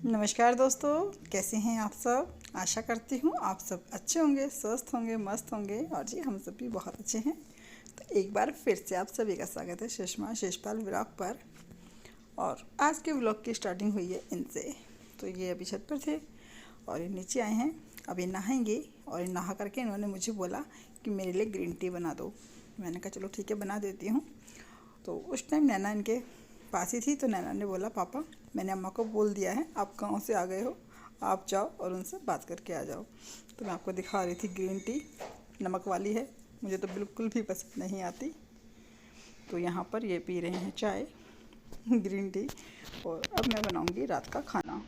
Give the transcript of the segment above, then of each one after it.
नमस्कार दोस्तों, कैसे हैं आप सब। आशा करती हूँ आप सब अच्छे होंगे, स्वस्थ होंगे, मस्त होंगे। और जी हम सब भी बहुत अच्छे हैं। तो एक बार फिर से आप सभी का स्वागत है सुषमा शिषपाल व्लॉग पर। और आज के व्लॉग की स्टार्टिंग हुई है इनसे। तो ये अभी छत पर थे और ये नीचे आए हैं, अभी नहाएंगे। और नहा करके इन्होंने मुझे बोला कि मेरे लिए ग्रीन टी बना दो। मैंने कहा चलो ठीक है, बना देती हूँ। तो उस टाइम नैना इनके पास ही थी। तो नैना ने बोला, पापा मैंने अम्मा को बोल दिया है, आप गाँव से आ गए हो, आप जाओ और उनसे बात करके आ जाओ। तो मैं आपको दिखा रही थी ग्रीन टी, नमक वाली है, मुझे तो बिल्कुल भी पसंद नहीं आती। तो यहाँ पर ये पी रहे हैं चाय ग्रीन टी। और अब मैं बनाऊँगी रात का खाना।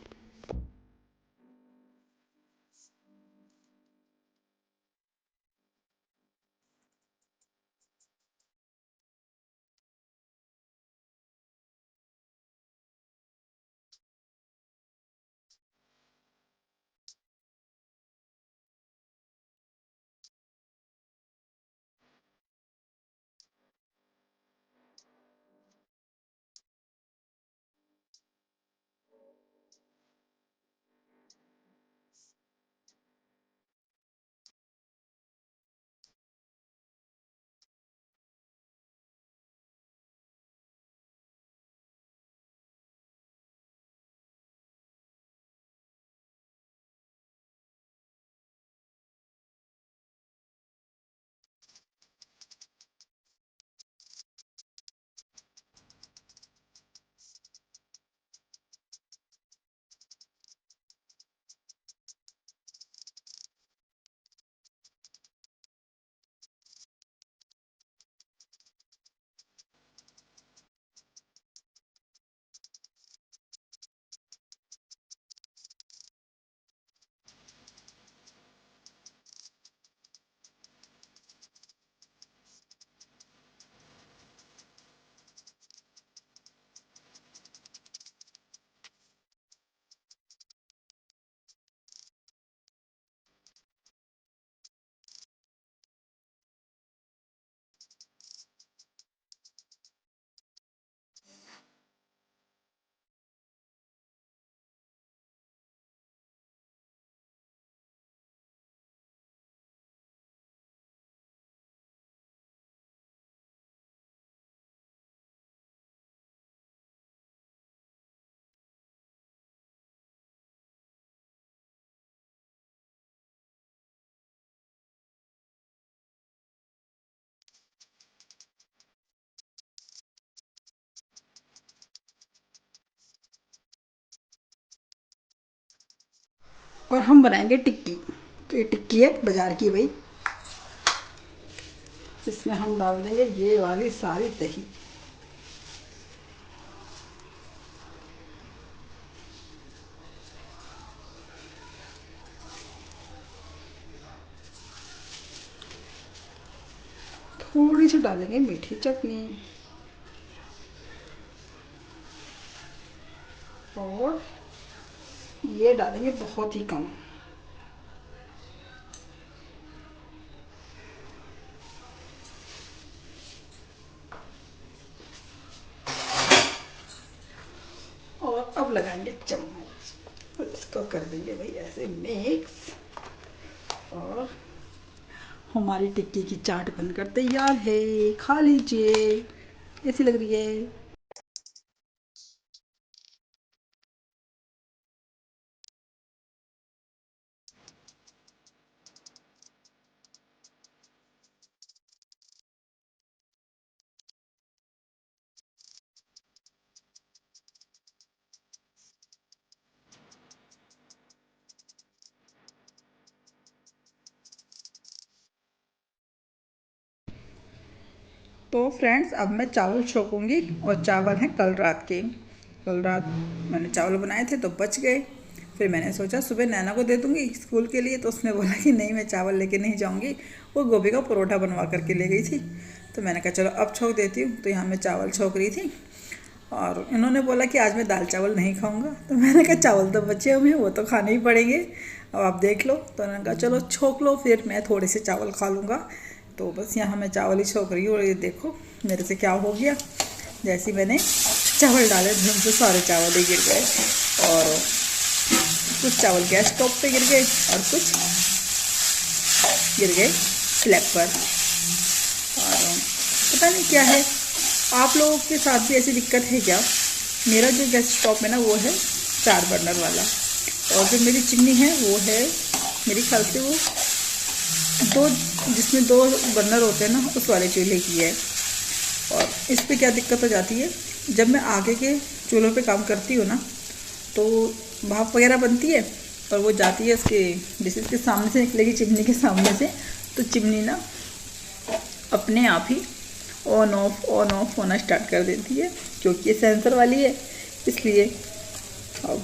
और हम बनाएंगे टिक्की। तो ये टिक्की है बाजार की भाई। इसमें हम डाल देंगे ये वाली सारी दही। थोड़ी सी डालेंगे मीठी चटनी और ये डालेंगे बहुत ही कम। और अब लगाएंगे चम्मच, इसको कर देंगे भाई ऐसे मिक्स। और हमारी टिक्की की चाट बनकर तैयार है, खा लीजिए। कैसी लग रही है। तो फ्रेंड्स, अब मैं चावल छोकूंगी। और चावल हैं कल रात के। कल रात मैंने चावल बनाए थे तो बच गए। फिर मैंने सोचा सुबह नैना को दे दूंगी स्कूल के लिए। तो उसने बोला कि नहीं, मैं चावल लेके नहीं जाऊंगी। वो गोभी का परोठा बनवा करके ले गई थी। तो मैंने कहा चलो अब छोक देती हूँ। तो यहाँ मैं चावल छोक रही थी। और इन्होंने बोला कि आज मैं दाल चावल नहीं खाऊंगा। तो मैंने कहा चावल तो बचे हुए हैं, वो तो खाने ही पड़ेंगे, अब आप देख लो। तो उन्होंने कहा चलो छोक लो, फिर मैं थोड़े से चावल खा लूँगा। तो बस यहाँ मैं चावल ही छोक रही हूँ। और ये देखो मेरे से क्या हो गया, जैसे मैंने चावल डाले धुम से सारे चावल ही गिर गए। और कुछ चावल गैस टॉप पे गिर गए और कुछ गिर गए स्लैब पर। और पता नहीं क्या है, आप लोगों के साथ भी ऐसी दिक्कत है क्या? मेरा जो गैस स्टॉप है ना वो है 4 बर्नर वाला, और जो मेरी चिमनी है वो है मेरे ख्याल से वो 2, जिसमें 2 बर्नर होते हैं ना, उस वाले चूल्हे की है। और इस पे क्या दिक्कत हो जाती है, जब मैं आगे के चूल्हों पे काम करती हूँ ना तो भाप वगैरह बनती है और वो जाती है इसके डिशेज के सामने से निकलेगी, चिमनी के सामने से, तो चिमनी ना अपने आप ही ऑन ऑफ होना स्टार्ट कर देती है, क्योंकि ये सेंसर वाली है इसलिए। अब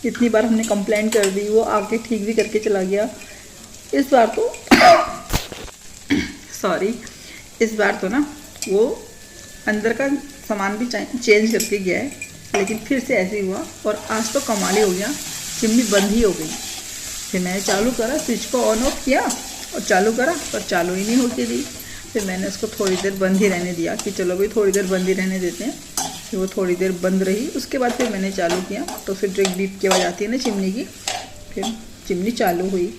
इतनी बार हमने कंप्लेंट कर दी, वो आके ठीक भी करके चला गया। इस बार तो सॉरी, इस बार तो ना वो अंदर का सामान भी चेंज करके गया है, लेकिन फिर से ऐसे ही हुआ। और आज तो कमाल ही हो गया, चिमनी बंद ही हो गई। फिर मैंने चालू करा, स्विच को ऑन ऑफ किया और चालू करा, पर चालू ही नहीं होती थी। फिर मैंने उसको थोड़ी देर बंद ही रहने दिया कि चलो भाई थोड़ी देर बंद ही रहने देते हैं। फिर वो थोड़ी देर बंद रही, उसके बाद फिर मैंने चालू किया तो फिर जो एक बीप की आवाज़ आती है ना चिमनी की, फिर चिमनी चालू हुई।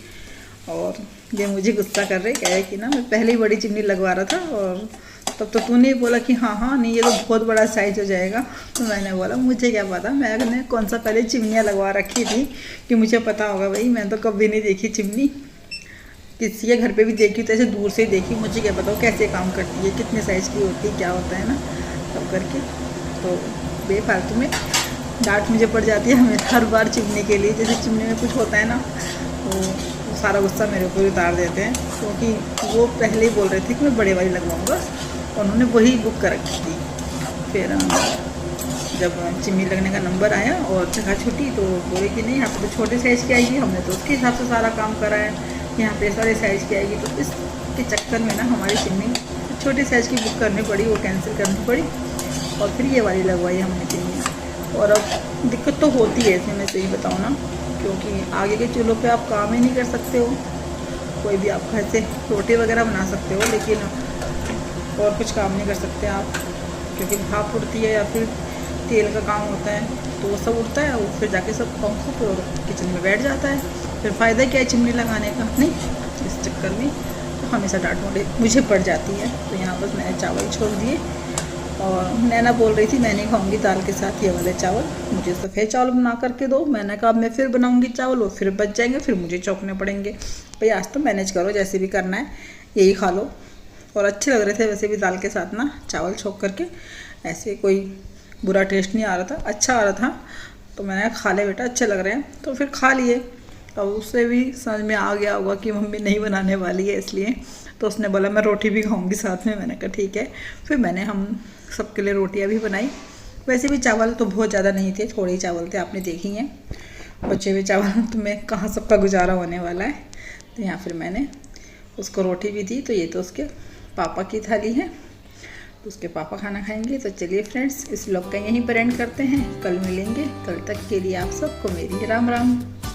और ये मुझे गुस्सा कर रहे, कह रहे कि ना मैं पहले ही बड़ी चिमनी लगवा रहा था और तब तो तूने बोला कि हाँ नहीं ये तो बहुत बड़ा साइज़ हो जाएगा। तो मैंने बोला मुझे क्या पता, मैंने कौन सा पहले चिमनियाँ लगवा रखी थी कि मुझे पता होगा। भाई मैं तो कभी नहीं देखी चिमनी, किसी के घर पे भी देखी तो ऐसे दूर से ही देखी, मुझे क्या पता कैसे काम करती है, कितने साइज़ की होती है, क्या होता है ना तब करके। तो बेफालतू में डांट मुझे पड़ जाती है हमें हर बार चिमनी के लिए। जैसे चिमनी में कुछ होता है ना तो सारा गुस्सा मेरे ऊपर उतार देते हैं, क्योंकि वो पहले ही बोल रहे थे कि मैं बड़े वाली लगवाऊंगा, उन्होंने वही बुक कर रखी थी। फिर जब चिमनी लगने का नंबर आया और जगह छुटी तो बोले कि नहीं यहाँ पे तो छोटे साइज़ की आएगी, हमने तो उसके हिसाब से सारा काम करा है, यहाँ पे सारे साइज़ की आएगी। तो इसके चक्कर में ना हमारी चिमनी छोटे साइज़ की बुक करनी पड़ी, वो कैंसिल करनी पड़ी और फिर ये वाली लगवाई हमने चिमनी। और अब दिक्कत तो होती है इसमें, मैं सही बताऊँ ना, क्योंकि आगे के चूल्हों पे आप काम ही नहीं कर सकते हो, कोई भी आप घर से रोटी वगैरह बना सकते हो लेकिन और कुछ काम नहीं कर सकते आप, क्योंकि भाप उड़ती है या फिर तेल का काम होता है तो वो सब उड़ता है, वो फिर जाके सब पंखों पर किचन में बैठ जाता है। फिर फ़ायदा क्या है चिमनी लगाने का, नहीं। इस चक्कर में तो हमेशा डांट मुझे पड़ जाती है। तो यहाँ बस मैंने चावल छोड़ दिए और नैना बोल रही थी मैं नहीं खाऊंगी दाल के साथ ये वाले चावल, मुझे सफ़ेद चावल बना करके दो। मैंने कहा मैं फिर बनाऊंगी चावल, वो फिर बच जाएंगे, फिर मुझे चौंकने पड़ेंगे। भाई आज तो मैनेज करो, जैसे भी करना है यही खा लो। और अच्छे लग रहे थे वैसे भी दाल के साथ ना चावल छोंक करके, ऐसे कोई बुरा टेस्ट नहीं आ रहा था, अच्छा आ रहा था। तो मैंने खा ले बेटा, अच्छे लग रहे हैं, तो फिर खा लिए। अब उससे भी समझ में आ गया होगा कि मम्मी नहीं बनाने वाली है, इसलिए तो उसने बोला मैं रोटी भी खाऊंगी साथ में। मैंने कहा ठीक है। फिर मैंने हम सबके लिए रोटियां भी बनाई। वैसे भी चावल तो बहुत ज़्यादा नहीं थे, थोड़े ही चावल थे, आपने देखी हैं। बचे हुए चावल तो मैं कहाँ सबका गुजारा होने वाला है। तो यहाँ फिर मैंने उसको रोटी भी दी। तो ये तो उसके पापा की थाली है, तो उसके पापा खाना खाएंगे। तो चलिए फ्रेंड्स, इस व्लॉग का यहीं पर एंड करते हैं, कल मिलेंगे। कल तक के लिए आप सबको मेरी राम राम।